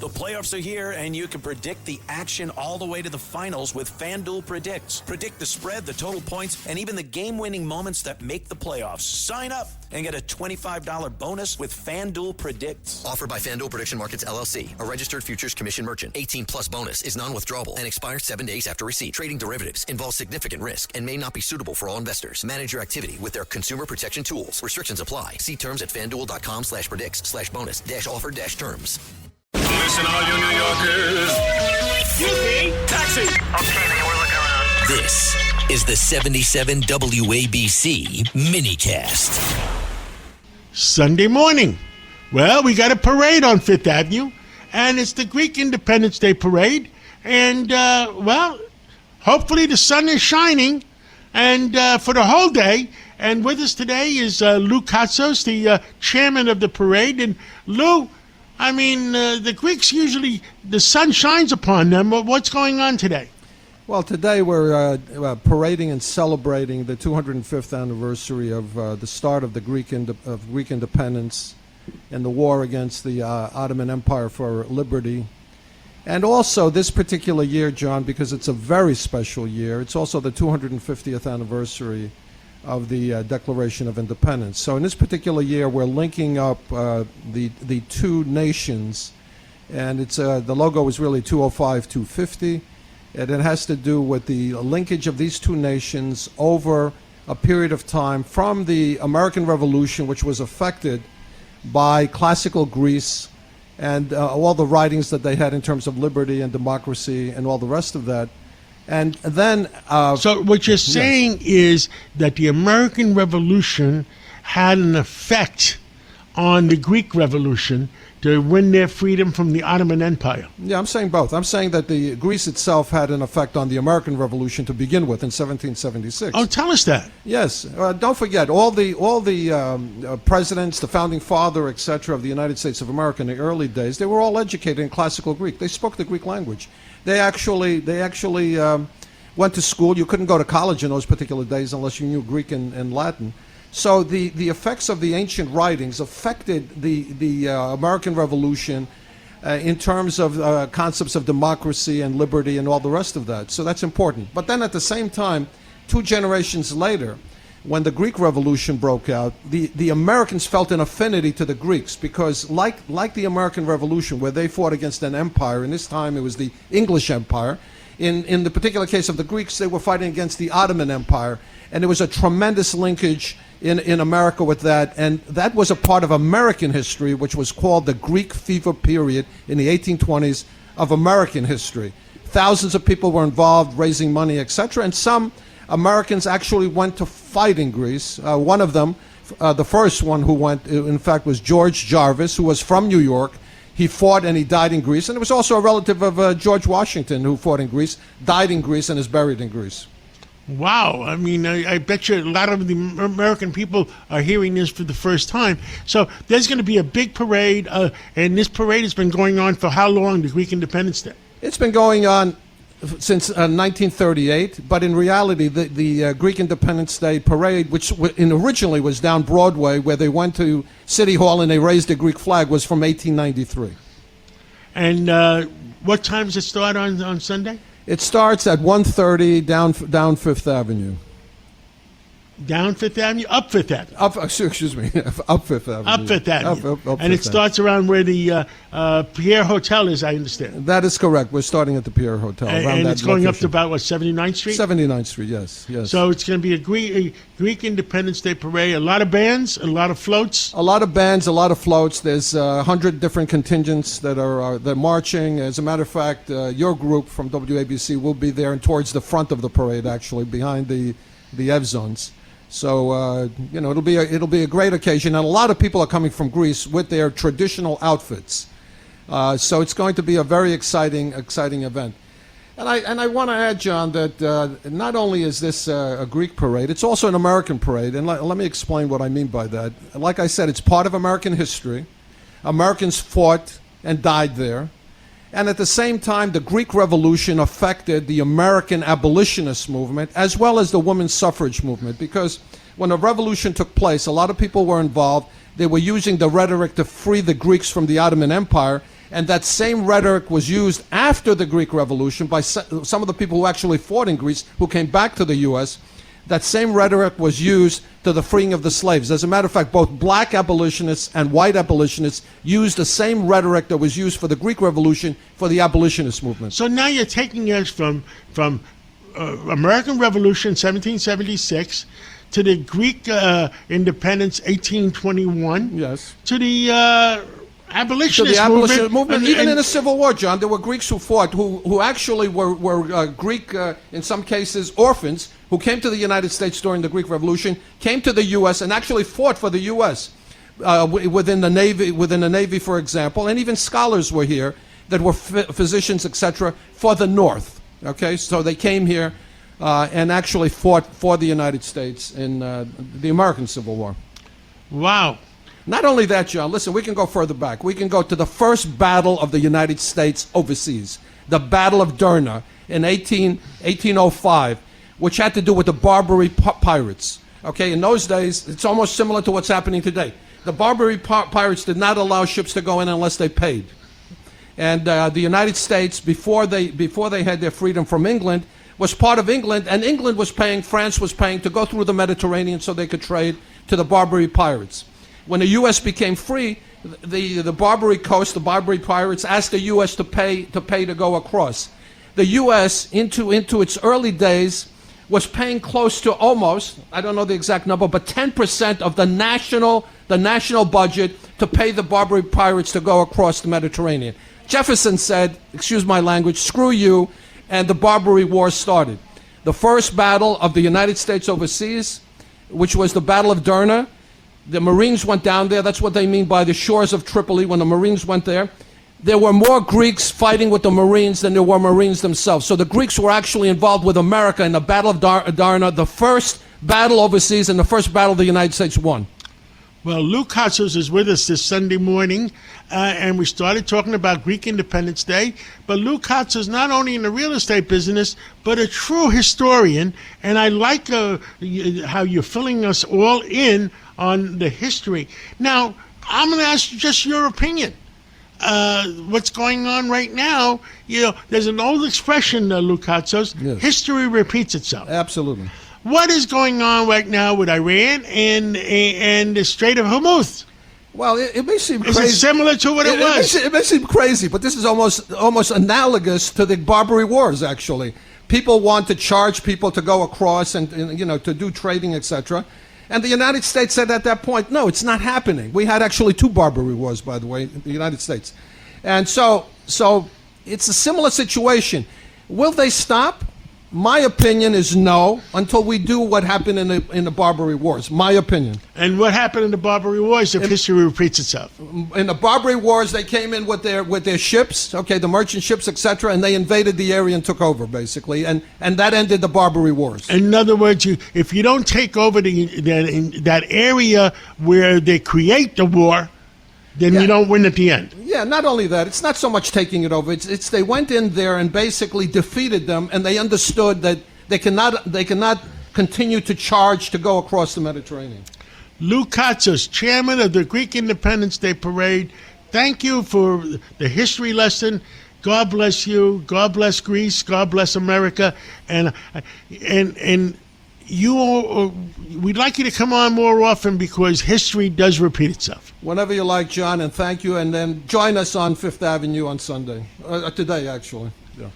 The playoffs are here, and you can predict the action all the way to the finals with FanDuel Predicts. Predict the spread, the total points, and even the game-winning moments that make the playoffs. Sign up and get a $25 bonus with FanDuel Predicts. Offered by FanDuel Prediction Markets, LLC, a registered futures commission merchant. 18-plus bonus is non-withdrawable and expires 7 days after receipt. Trading derivatives involves significant risk and may not be suitable for all investors. Manage your activity with their consumer protection tools. Restrictions apply. See terms at FanDuel.com/predicts/bonus-offer-terms. Listen, all you New Yorkers. Taxi. Okay, man, we're looking around. This is the 77 WABC minicast. Sunday morning. Well, we got a parade on Fifth Avenue, and it's the Greek Independence Day Parade. And, well, hopefully the sun is shining and for the whole day. And with us today is Louis Katsos, the chairman of the parade. And, Lou, I mean, the Greeks usually, the sun shines upon them. What's going on today? Well, today we're parading and celebrating the 205th anniversary of the start of the Greek independence and the war against the Ottoman Empire for liberty. And also this particular year, John, because it's a very special year, it's also the 250th anniversary of the Declaration of Independence. So in this particular year, we're linking up the two nations, and it's the logo is really 205-250, and it has to do with the linkage of these two nations over a period of time from the American Revolution, which was affected by classical Greece and all the writings that they had in terms of liberty and democracy and all the rest of that. And then... so what you're saying is that the American Revolution had an effect on the Greek Revolution to win their freedom from the Ottoman Empire. Yeah, I'm saying both. I'm saying that the Greece itself had an effect on the American Revolution to begin with in 1776. Oh, tell us that. Yes. Don't forget, all the presidents, the founding father, etc., of the United States of America in the early days, they were all educated in classical Greek. They spoke the Greek language. They actually went to school. You couldn't go to college in those particular days unless you knew Greek and Latin. So the effects of the ancient writings affected the American Revolution in terms of concepts of democracy and liberty and all the rest of that. So that's important. But then at the same time, 2 generations later, when the Greek Revolution broke out, the Americans felt an affinity to the Greeks because like the American Revolution, where they fought against an empire, and this time it was the English Empire, in the particular case of the Greeks, they were fighting against the Ottoman Empire, and there was a tremendous linkage in America with that, and that was a part of American history, which was called the Greek fever period in the 1820s of American history. Thousands of people were involved, raising money, etc., and some Americans actually went to fight in Greece. One of them, the first one who went, in fact, was George Jarvis, who was from New York. He fought and he died in Greece, and it was also a relative of George Washington who fought in Greece, died in Greece, and is buried in Greece. Wow. I mean, I bet you a lot of the American people are hearing this for the first time. So there's going to be a big parade, and this parade has been going on for how long, the Greek Independence Day? It's been going on since 1938, but in reality, the Greek Independence Day parade, which originally was down Broadway, where they went to City Hall and they raised the Greek flag, was from 1893. And what time does it start on Sunday? It starts at 1:30 down Fifth Avenue. Down Fifth Avenue? Up Fifth Avenue? Excuse me, up Fifth Avenue. Up Fifth Avenue. Up and Fifth it starts around where the Pierre Hotel is, I understand. That is correct. We're starting at the Pierre Hotel. And it's going up to about, what, 79th Street? 79th Street, yes. So it's going to be a Greek Independence Day parade. A lot of bands, a lot of floats. A lot of bands, a lot of floats. There's 100 different contingents that are they're marching. As a matter of fact, your group from WABC will be there and towards the front of the parade, actually, behind the F zones. So it'll be a great occasion, and a lot of people are coming from Greece with their traditional outfits. So it's going to be a very exciting event. And I want to add, John, that not only is this a Greek parade, it's also an American parade. And let me explain what I mean by that. Like I said, it's part of American history. Americans fought and died there. And at the same time, the Greek Revolution affected the American abolitionist movement as well as the women's suffrage movement, because when the revolution took place, a lot of people were involved. They were using the rhetoric to free the Greeks from the Ottoman Empire. And that same rhetoric was used after the Greek Revolution by some of the people who actually fought in Greece, who came back to the U.S. That same rhetoric was used to the freeing of the slaves. As a matter of fact, both black abolitionists and white abolitionists used the same rhetoric that was used for the Greek Revolution for the abolitionist movement. So now you're taking us from American Revolution 1776 to the Greek independence 1821. Yes. To the abolitionist So the abolitionist movement, even and in the Civil War, John, there were Greeks who fought, who actually were Greek, in some cases, orphans, who came to the United States during the Greek Revolution, came to the U.S. and actually fought for the U.S. Within the Navy, for example, and even scholars were here that were physicians, etc., for the North. Okay, so they came here and actually fought for the United States in the American Civil War. Wow. Not only that, John, listen, we can go further back. We can go to the first battle of the United States overseas, the Battle of Derna in 1805, which had to do with the Barbary pirates. Okay, in those days, it's almost similar to what's happening today. The Barbary pirates did not allow ships to go in unless they paid. And the United States, before they had their freedom from England, was part of England, and England was paying, France was paying to go through the Mediterranean so they could trade to the Barbary pirates. When the U.S. became free, the Barbary coast, the Barbary pirates asked the U.S. to pay to go across. The U.S. into its early days was paying close to almost, I don't know the exact number, but 10% of the national budget to pay the Barbary pirates to go across the Mediterranean. Jefferson said, excuse my language, screw you, and the Barbary Wars started. The first battle of the United States overseas, which was the Battle of Derna, the Marines went down there. That's what they mean by the shores of Tripoli. When the Marines went there, there were more Greeks fighting with the Marines than there were Marines themselves. So the Greeks were actually involved with America in the Battle of Derna, the first battle overseas and the first battle the United States won. Well, Louis Katsos is with us this Sunday morning, and we started talking about Greek Independence Day. But Louis Katsos is not only in the real estate business, but a true historian, and I like how you're filling us all in on the history. Now, I'm going to ask you just your opinion. What's going on right now? You know, there's an old expression, Louis Katsos, yes. History repeats itself. Absolutely. What is going on right now with Iran and the Strait of Hormuz? Well, it may seem Is crazy. it similar to what it was? It may seem crazy, but this is almost analogous to the Barbary Wars, actually. People want to charge people to go across and to do trading, etc. And the United States said at that point, no, it's not happening. We had actually 2 Barbary Wars, by the way, in the United States. And so it's a similar situation. Will they stop? My opinion is no, until we do what happened in the Barbary Wars. My opinion. And what happened in the Barbary Wars if history repeats itself? In the Barbary Wars, they came in with their ships, okay, the merchant ships, etc., and they invaded the area and took over, basically, and that ended the Barbary Wars. In other words, if you don't take over that area where they create the war, then you don't win at the end. Yeah, not only that, it's not so much taking it over. It's they went in there and basically defeated them, and they understood that they cannot continue to charge to go across the Mediterranean. Louis Katsos, chairman of the Greek Independence Day Parade, thank you for the history lesson. God bless you. God bless Greece. God bless America. And we'd like you to come on more often because history does repeat itself. Whenever you like, John, and thank you. And then join us on Fifth Avenue on Sunday. Today, actually. Yeah.